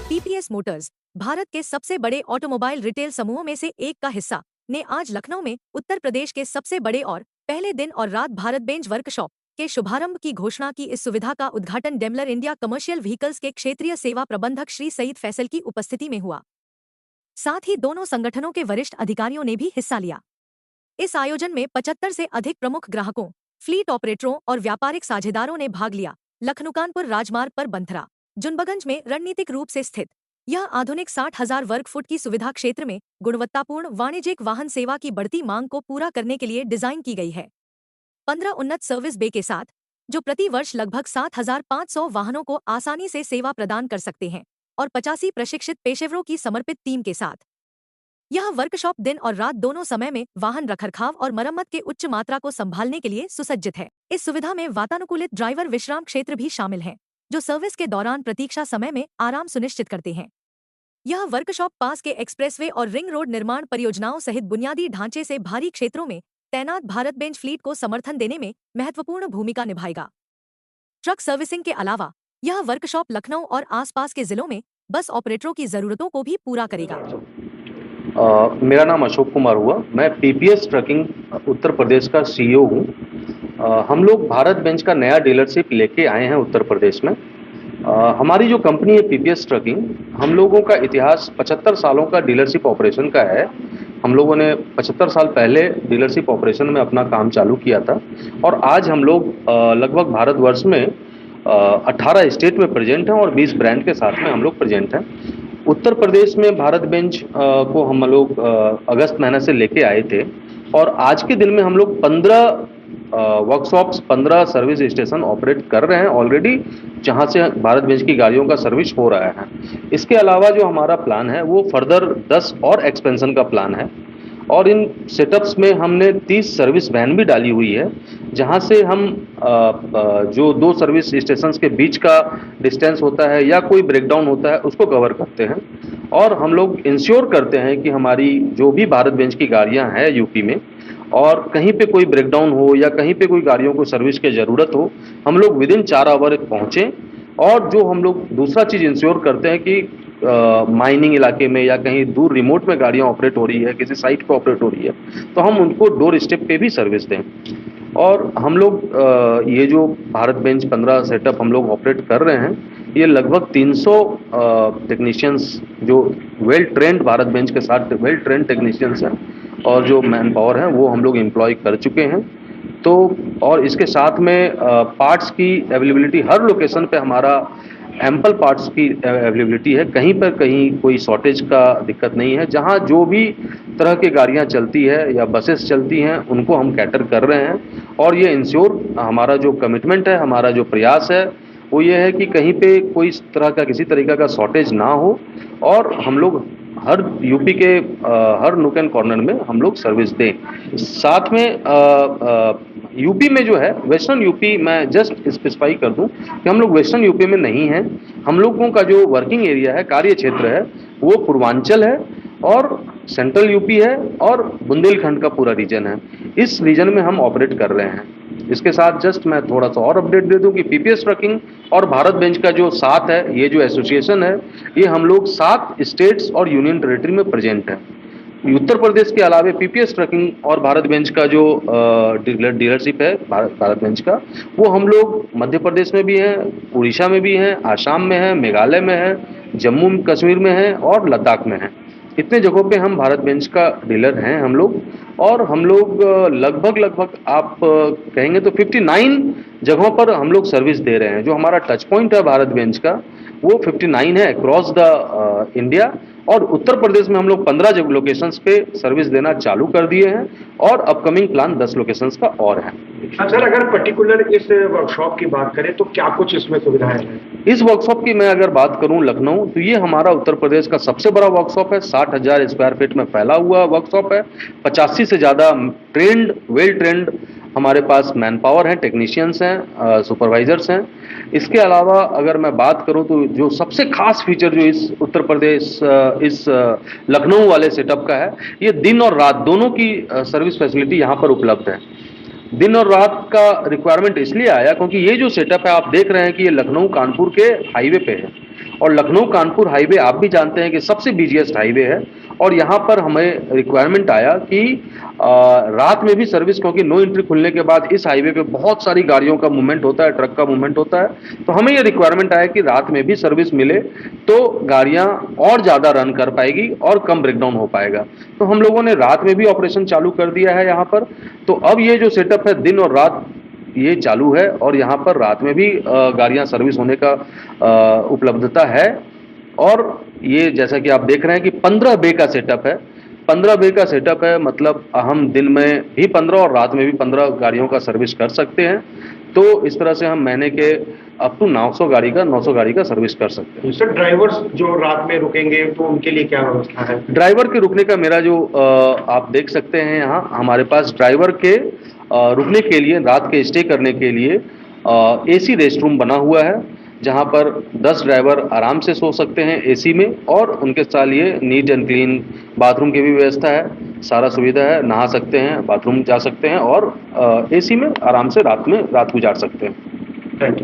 TPS Motors, Bharat के सबसे बड़े ऑटोमोबाइल रिटेल समूहों में से एक का हिस्सा, ने आज लखनऊ में उत्तर प्रदेश के सबसे बड़े और पहले दिन और रात भारत बेंच वर्कशॉप के शुभारंभ की घोषणा की। इस सुविधा का उद्घाटन डेमलर इंडिया कमर्शियल व्हीकल्स के क्षेत्रीय सेवा प्रबंधक श्री सईद फैसल की उपस्थिति में हुआ। साथ ही दोनों संगठनों के वरिष्ठ अधिकारियों ने भी हिस्सा लिया। इस आयोजन में 75 से अधिक प्रमुख ग्राहकों, फ्लीट ऑपरेटरों और व्यापारिक साझेदारों ने भाग लिया। लखनऊ कानपुर राजमार्ग पर बंथरा जुनबगंज में रणनीतिक रूप से स्थित यह आधुनिक 60,000 वर्ग फुट की सुविधा क्षेत्र में गुणवत्तापूर्ण वाणिज्यिक वाहन सेवा की बढ़ती मांग को पूरा करने के लिए डिजाइन की गई है। 15 उन्नत सर्विस बे के साथ, जो प्रति वर्ष लगभग 7,500 वाहनों को आसानी से सेवा प्रदान कर सकते हैं, और 85 प्रशिक्षित पेशेवरों की समर्पित टीम के साथ यह वर्कशॉप दिन और रात दोनों समय में वाहन रखरखाव और मरम्मत के उच्च मात्रा को संभालने के लिए सुसज्जित है। इस सुविधा में वातानुकूलित ड्राइवर विश्राम क्षेत्र भी शामिल हैं, जो सर्विस के दौरान प्रतीक्षा समय में आराम सुनिश्चित करते हैं। यह वर्कशॉप पास के एक्सप्रेसवे और रिंग रोड निर्माण परियोजनाओं सहित बुनियादी ढांचे से भारी क्षेत्रों में तैनात भारत बेंच फ्लीट को समर्थन देने में महत्वपूर्ण भूमिका निभाएगा। ट्रक सर्विसिंग के अलावा यह वर्कशॉप लखनऊ और आसपास के जिलों में बस ऑपरेटरों की जरूरतों को भी पूरा करेगा। मेरा नाम अशोक कुमार हुआ। मैं पीपीएस ट्रकिंग उत्तर प्रदेश का सीईओ हूँ। हम लोग भारत बेंच का नया डीलरशिप लेके आए हैं उत्तर प्रदेश में। हमारी जो कंपनी है पीपीएस ट्रकिंग, हम लोगों का इतिहास 75 सालों का डीलरशिप ऑपरेशन का है। हम लोगों ने 75 साल पहले डीलरशिप ऑपरेशन में अपना काम चालू किया था और आज हम लोग लगभग भारतवर्ष में 18 स्टेट में प्रेजेंट हैं और 20 ब्रांड के साथ में हम लोग प्रेजेंट हैं। उत्तर प्रदेश में भारत बेंच को हम लोग अगस्त महीने से लेके आए थे और आज के दिन में हम लोग 15 वर्कशॉप्स, 15 सर्विस स्टेशन ऑपरेट कर रहे हैं ऑलरेडी, जहां से भारत बेंच की गाड़ियों का सर्विस हो रहा है। इसके अलावा जो हमारा प्लान है वो फर्दर 10 और एक्सपेंशन का प्लान है और इन सेटअप्स में हमने 30 सर्विस वैन भी डाली हुई है, जहां से हम जो 2 सर्विस स्टेशंस के बीच का डिस्टेंस होता है या कोई ब्रेकडाउन होता है उसको कवर करते हैं और हम लोग इंश्योर करते हैं कि हमारी जो भी भारत बेंच की गाड़ियां हैं यूपी में और कहीं पे कोई ब्रेकडाउन हो या कहीं पे कोई गाड़ियों को सर्विस की ज़रूरत हो, हम लोग विदिन 4 आवर पहुँचें। और जो हम लोग दूसरा चीज़ इंश्योर करते हैं कि माइनिंग इलाके में या कहीं दूर रिमोट में गाड़ियां ऑपरेट हो रही है, किसी साइट पे ऑपरेट हो रही है, तो हम उनको डोर स्टेप पे भी सर्विस दें। और हम लोग ये जो भारत बेंच 15 सेटअप हम लोग ऑपरेट कर रहे हैं, ये लगभग 300 टेक्नीशियंस जो वेल ट्रेंड भारत बेंच के साथ वेल ट्रेंड टेक्नीशियंस हैं और जो मैन पावर है वो हम लोग एम्प्लॉय कर चुके हैं। तो और इसके साथ में पार्ट्स की अवेलेबिलिटी हर लोकेशन पे हमारा एम्पल पार्ट्स की अवेलेबिलिटी है, कहीं पर कहीं कोई शॉर्टेज का दिक्कत नहीं है। जहां जो भी तरह की गाड़ियां चलती है या बसेस चलती हैं उनको हम कैटर कर रहे हैं और ये इंश्योर हमारा जो कमिटमेंट है, हमारा जो प्रयास है वो ये है कि कहीं पे कोई तरह का किसी तरीका का शॉर्टेज ना हो और हम लोग हर यूपी के हर नुक एंड कॉर्नर में हम लोग सर्विस दें। साथ में यूपी में जो है वेस्टर्न यूपी, मैं जस्ट स्पेसिफाई कर दूं कि हम लोग वेस्टर्न यूपी में नहीं हैं। हम लोगों का जो वर्किंग एरिया है, कार्य क्षेत्र है, वो पूर्वांचल है और सेंट्रल यूपी है और बुंदेलखंड का पूरा रीजन है। इस रीजन में हम ऑपरेट कर रहे हैं। इसके साथ जस्ट मैं थोड़ा सा और अपडेट दे दूं कि पीपीएस ट्रकिंग और भारत बेंच का जो साथ है, ये जो एसोसिएशन है, ये हम लोग 7 स्टेट्स और यूनियन टेरिटरी में प्रेजेंट है। उत्तर प्रदेश के अलावे पीपीएस ट्रकिंग और भारत बेंच का जो डीलरशिप है भारत बेंच का, वो हम लोग मध्य प्रदेश में भी हैं, उड़ीसा में भी हैं, आसाम में है, मेघालय में है, जम्मू कश्मीर में है और लद्दाख में है। इतने जगहों पे हम भारत बेंच का डीलर हैं हम लोग। और हम लोग लगभग आप कहेंगे तो 59 जगहों पर हम लोग सर्विस दे रहे हैं। जो हमारा टच पॉइंट है भारत बेंच का वो 59 है अक्रॉस द इंडिया और उत्तर प्रदेश में हम लोग 15 लोकेशंस पे सर्विस देना चालू कर दिए हैं और अपकमिंग प्लान 10 लोकेशंस का और है। सर, अगर पर्टिकुलर इस वर्कशॉप की बात करें तो क्या कुछ इसमें सुविधाएं हैं? इस वर्कशॉप की मैं अगर बात करूं लखनऊ, तो ये हमारा उत्तर प्रदेश का सबसे बड़ा वर्कशॉप है। 60,000 स्क्वायर फीट में फैला हुआ वर्कशॉप है। 85 से ज़्यादा वेल ट्रेंड हमारे पास मैन पावर है, टेक्नीशियंस हैं, सुपरवाइजर्स हैं। इसके अलावा अगर मैं बात करूं तो जो सबसे खास फीचर जो इस उत्तर प्रदेश इस लखनऊ वाले सेटअप का है, ये दिन और रात दोनों की सर्विस फैसिलिटी यहाँ पर उपलब्ध है। दिन और रात का रिक्वायरमेंट इसलिए आया क्योंकि ये जो सेटअप है आप देख रहे हैं कि ये लखनऊ कानपुर के हाईवे पे है, और लखनऊ कानपुर हाईवे आप भी जानते हैं कि सबसे बिजिएस्ट हाईवे है। और यहाँ पर हमें रिक्वायरमेंट आया कि रात में भी सर्विस, क्योंकि नो एंट्री खुलने के बाद इस हाईवे पे बहुत सारी गाड़ियों का मूवमेंट होता है, ट्रक का मूवमेंट होता है, तो हमें ये रिक्वायरमेंट आया कि रात में भी सर्विस मिले तो गाड़ियां और ज़्यादा रन कर पाएगी और कम ब्रेकडाउन हो पाएगा। तो हम लोगों ने रात में भी ऑपरेशन चालू कर दिया है यहाँ पर। तो अब ये जो सेटअप है दिन और रात ये चालू है, और यहाँ पर रात में भी गाड़ियां सर्विस होने का उपलब्धता है। और ये जैसा कि आप देख रहे हैं कि 15 बे का सेटअप है, 15 बे का सेटअप है, मतलब हम दिन में भी 15 और रात में भी 15 गाड़ियों का सर्विस कर सकते हैं। तो इस तरह से हम महीने के अप टू 900 गाड़ी का सर्विस कर सकते हैं। सर ड्राइवर्स जो रात में रुकेंगे तो उनके लिए क्या व्यवस्था है? ड्राइवर के रुकने का मेरा जो आप देख सकते हैं यहाँ हमारे पास ड्राइवर के रुकने के लिए, रात के स्टे करने के लिए एसी रेस्ट रूम बना हुआ है, जहाँ पर 10 ड्राइवर आराम से सो सकते हैं एसी में, और उनके साथ ये नीट एंड क्लीन बाथरूम की भी व्यवस्था है, सारा सुविधा है, नहा सकते हैं, बाथरूम जा सकते हैं और एसी में आराम से रात गुजार सकते हैं। Thank you.